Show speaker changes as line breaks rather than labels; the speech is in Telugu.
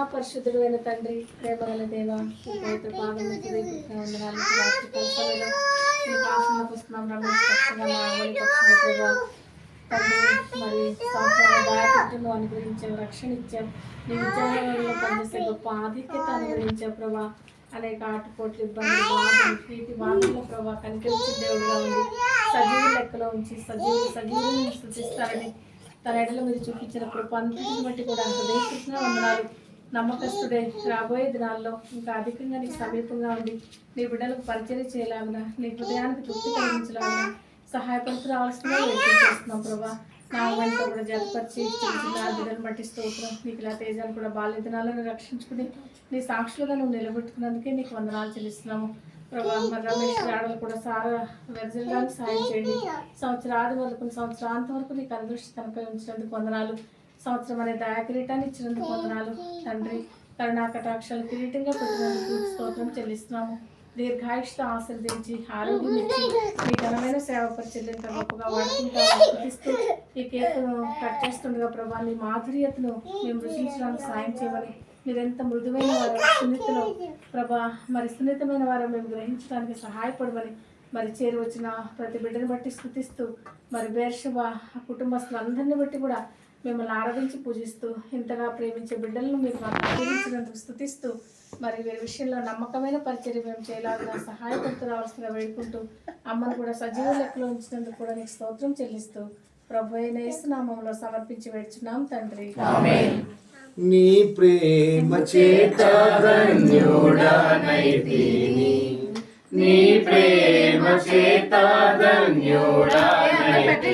మహాపరిశుద్ధుడైన తండ్రి, ప్రేమగల దేవ, పవిత్ర పాదములకు వందనాలు. ఈ పాసన పుస్తకం రమేష్ పక్షంగా మామూలు పక్షంగా ప్రభా తండ్రి, మరి సంవత్సరాల దాయకట్టును అనుగ్రహించావు, రక్షణ ఇచ్చావు. నీ విద్యాలయంలో పనిచేసే గొప్ప ఆధిక్యత అనుగ్రహించావు ప్రభా. అనేక ఆటపోట్లు, ఇబ్బందులు, బాధలు, ప్రీతి బాధల్లో ప్రభా కనికరించే దేవుడుగా ఉంది. సజీవ లెక్కలో ఉంచి సజీవులను సృష్టిస్తారని తన ఎడల మీరు చూపించిన కృప అంతటిని బట్టి కూడా హృదయకృష్ణ వందనాలు. నమ్మకస్తుడే రాబోయే దినాల్లో ఇంకా అధికంగా నీకు సమీపంగా ఉండి నీ బిడ్డలకు పరిచయం చేయలాగున, నీ హృదయానికి తృప్తి కలిగించలాగున సహాయపడుతూ రావాల్సిందిగా వెయిటింగ్ చేస్తున్నాం ప్రభా. నా వెంట కూడా జతపరిచి చిన్న బిడ్డను బట్టి స్తోత్రం. నీకు ఇలా తేజాన్ని కూడా బాల్య దినాలను రక్షించుకుని నీ సాక్షులుగా నువ్వు నిలబెట్టుకున్నందుకే నీకు వందనాలు చెల్లిస్తున్నాము ప్రభా. మరి రమేష్ ఆడలు కూడా సారా వెరజల్లానికి సాయం చేయండి. సంవత్సరాది మొదలుకుని సంవత్సరాంతం వరకు నీకు అందృష్టి తనపై ఉంచినందుకు వందనాలు. సంవత్సరం అనే దయా కిరీటాన్ని ఇచ్చినందుకు వందనాలు తండ్రి. కరుణా కటాక్షాలు కిరీటంగా పెట్టినందుకు స్తోత్రం చెల్లిస్తున్నాము. దీర్ఘాయుష్తో ఆశీర్వదించి ఆరోగ్యం ఇచ్చి మీ ఘనమైన సేవ పరిచర్యంత గొప్పగా వాడుకుంటూ ఈ కేకును కట్ చేస్తుండగా ప్రభా నీ మాధుర్యతను మేము రుచించడానికి సాయం చేయమని, మీరెంత మృదువైన వారు, సున్నితలో ప్రభా మరి సున్నితమైన వారు మేము గ్రహించడానికి సహాయపడమని, మరి చేరి వచ్చిన ప్రతి బిడ్డని బట్టి స్తుతిస్తూ మరి బేర్షబా కుటుంబస్తులందరినీ బట్టి కూడా మిమ్మల్ని ఆరాధించి పూజిస్తూ ఇంతగా ప్రేమించే బిడ్డలను మీరు మాకు ఆరాధించినందుకు స్తుతిస్తూ మరి వీరి విషయంలో నమ్మకమైన పరిచర్య మేము చేయాలని సహాయపడుతూ రావాల్సిన వేడుకుంటూ అమ్మను కూడా సజీవ లెక్కలో ఉంచినందుకు కూడా నీకు స్తోత్రం చెల్లిస్తూ ప్రభు అయిన యేసు నామములో సమర్పించి వేడుచున్నాం తండ్రి.
నీ ప్రేమ చేత ధన్యుడనైతిని, నీ ప్రేమ చేత ధన్యుడనైతిని.